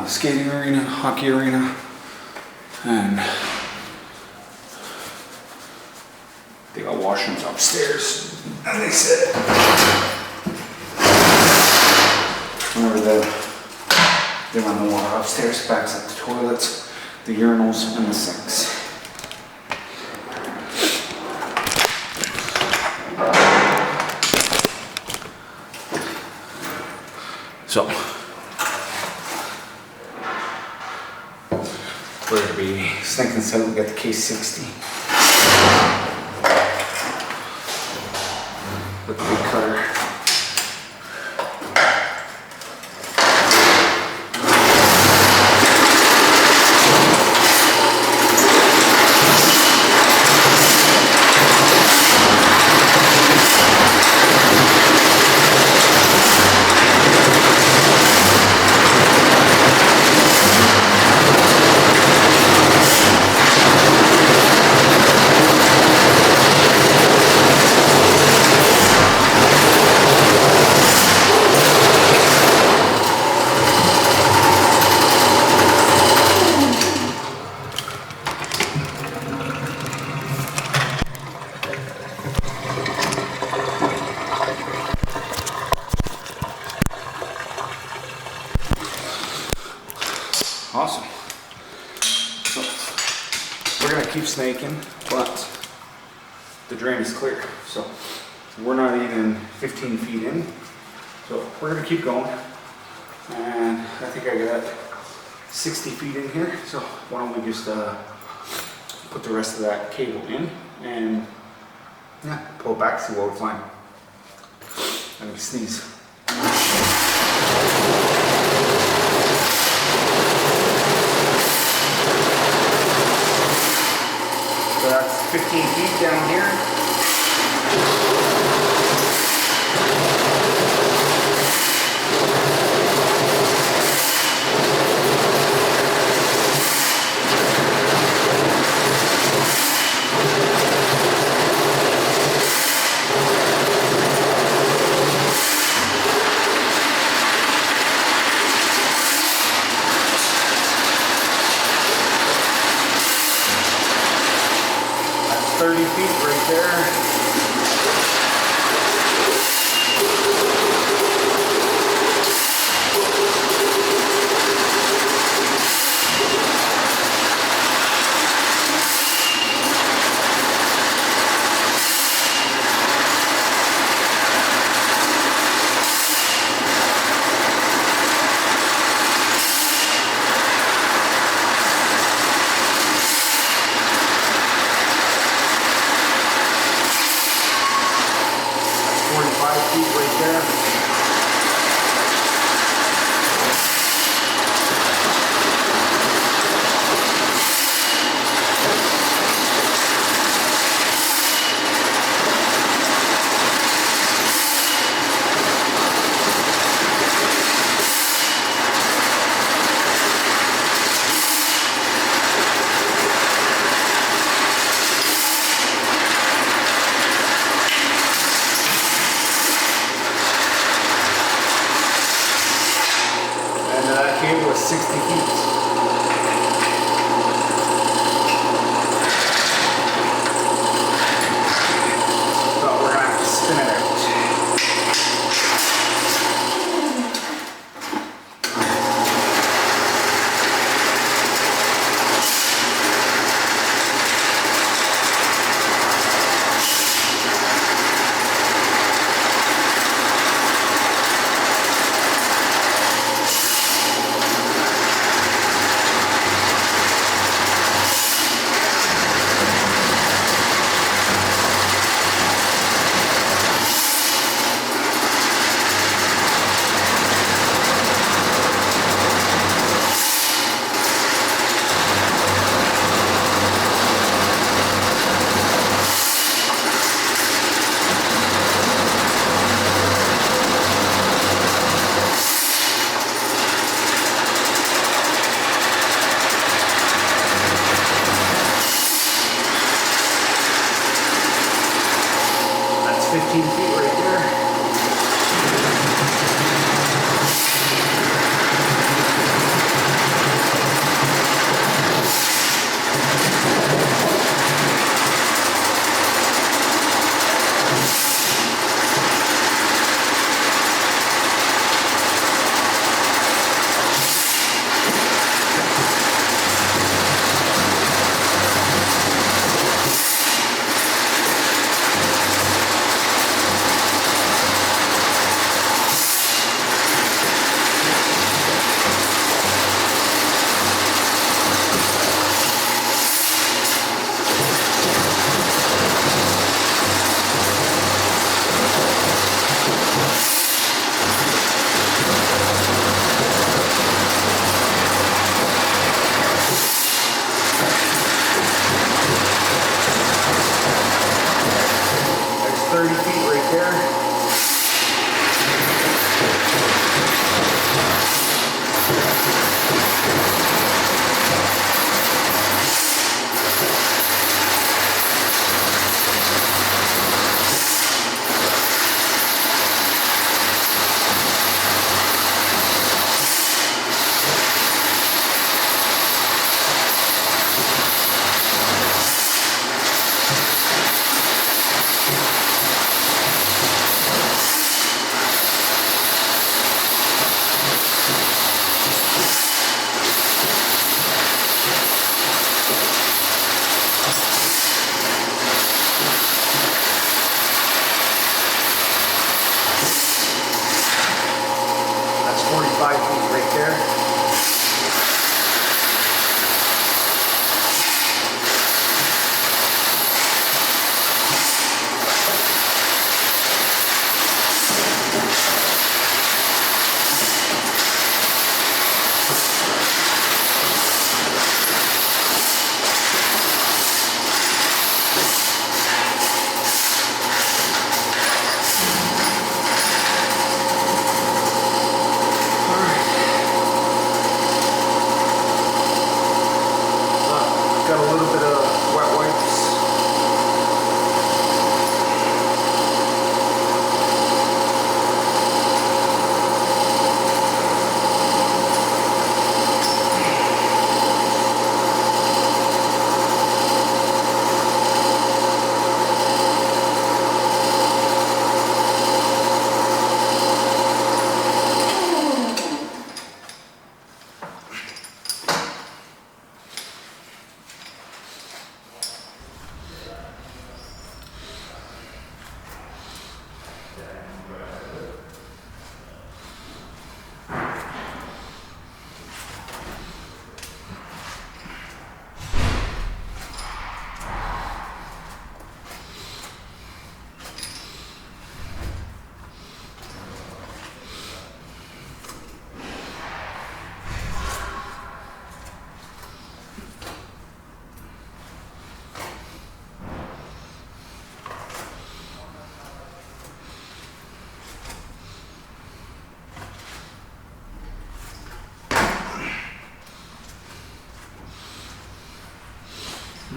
skating arena, hockey arena, and they got washrooms upstairs, as they said. Whenever they run the water upstairs, backs up the toilets, the urinals, and the sinks. So, we're going to be sinking inside. We got the K60 with the big cutter. Awesome. So we're gonna keep snaking, but the drain is clear. So we're not even 15 feet in. So we're gonna keep going. And I think I got 60 feet in here. So why don't we just put the rest of that cable in and yeah, pull it back, see what we're flying. Let me sneeze. So that's 15 feet down here. That's 30 feet right there. Cable was 60 feet. So we're gonna have to spin it out.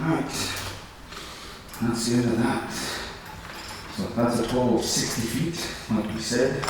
Alright, that's the end of that. So that's a total of 60 feet, like we said.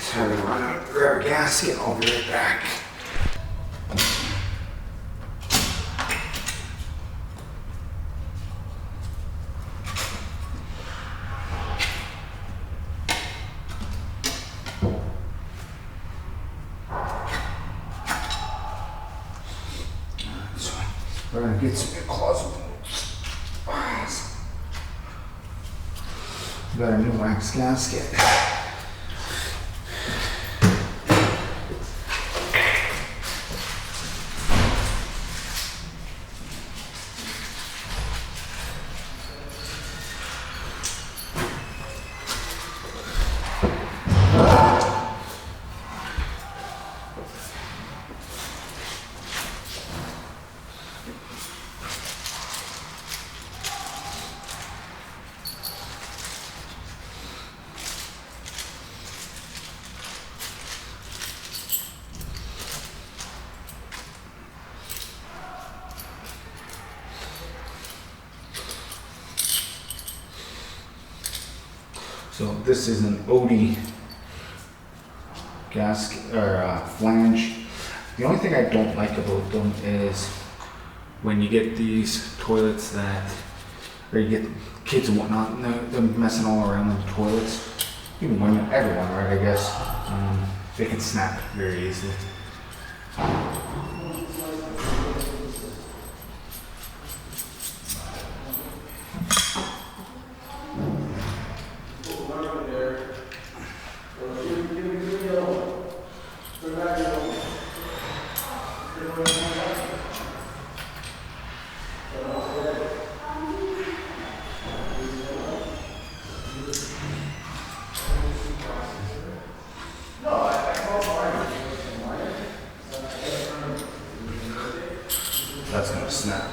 So I'm gonna run out, grab a gasket, I'll be right back. So we're gonna get some closet bolts. Got a new wax gasket. So this is an OD gasket or flange. The only thing I don't like about them is when you get these toilets that, or you get kids and whatnot, and they're messing all around the toilets. Even women, everyone, right? I guess they can snap very easily. That's gonna snap.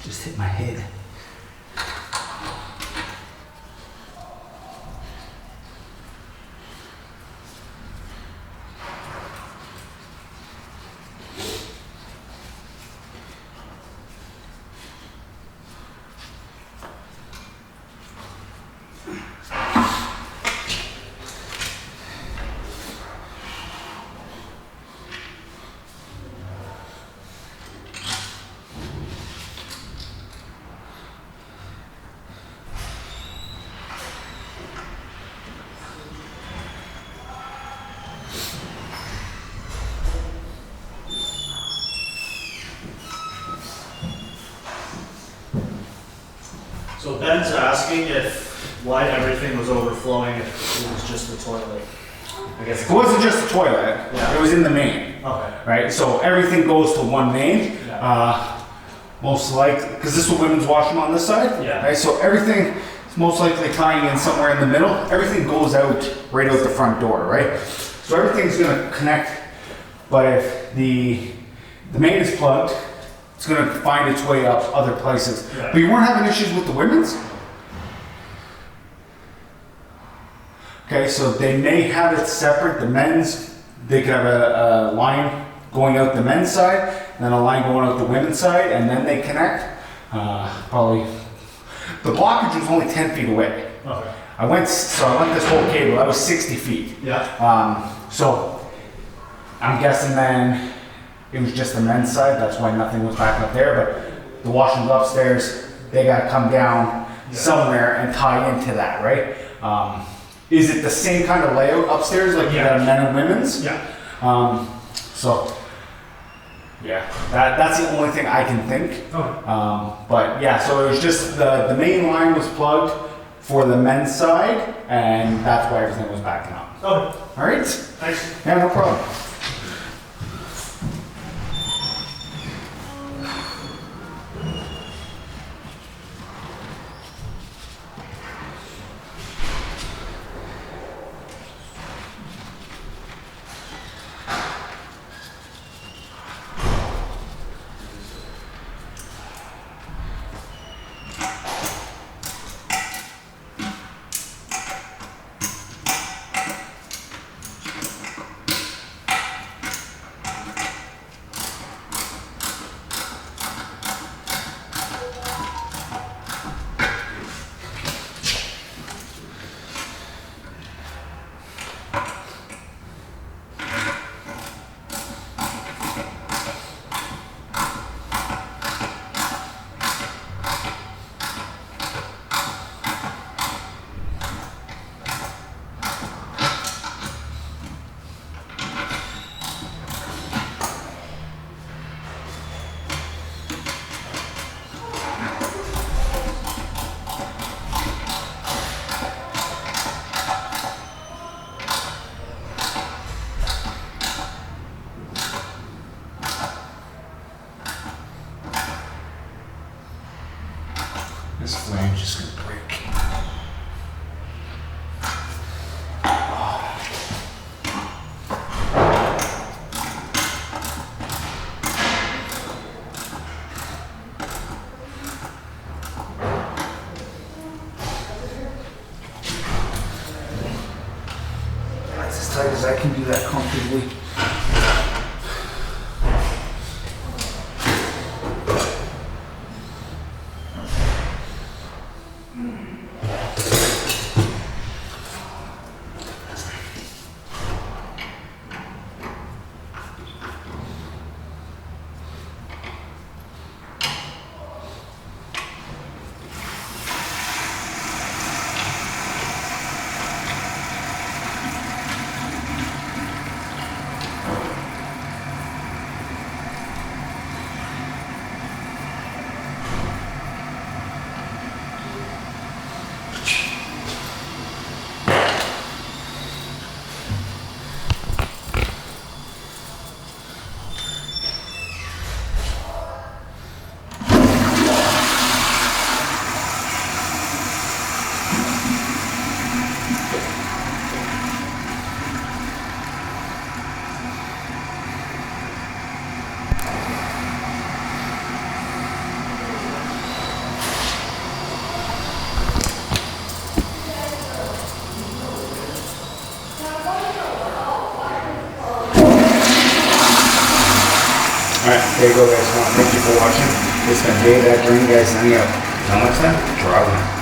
Just hit my head. So Ben's asking if why everything was overflowing if it was just the toilet. I guess It wasn't just the toilet, Yeah. it was in the main. Okay. Right, so everything goes to one main. Yeah. Most likely, because this is a women's washroom on this side. Yeah. Right, so everything is most likely tying in somewhere in the middle. Everything goes out right out the front door, right? So everything's gonna connect, but if the main is plugged, it's gonna find its way up other places. Yeah. But you weren't having issues with the women's? Okay, so they may have it separate. The men's, they could have a line going out the men's side, and then a line going out the women's side, and then they connect. Probably, the blockage was only 10 feet away. Okay. I went this whole cable, I was 60 feet. Yeah. So I'm guessing then it was just the men's side, that's why nothing was back up there, but the washrooms upstairs, they gotta come down somewhere and tie into that, right? Is it the same kind of layout upstairs, like you got a men and women's? Yeah. So, yeah, that's the only thing I can think. Okay. But yeah, so it was just the main line was plugged for the men's side, and that's why everything was backing up. Okay. All right? Thanks. Yeah, no problem. This flange is gonna break. That's as tight as I can do that comfortably. Alright, there you go guys. Thank you for watching. It's been Dave at Green Guys signing out. Until next time, ciao.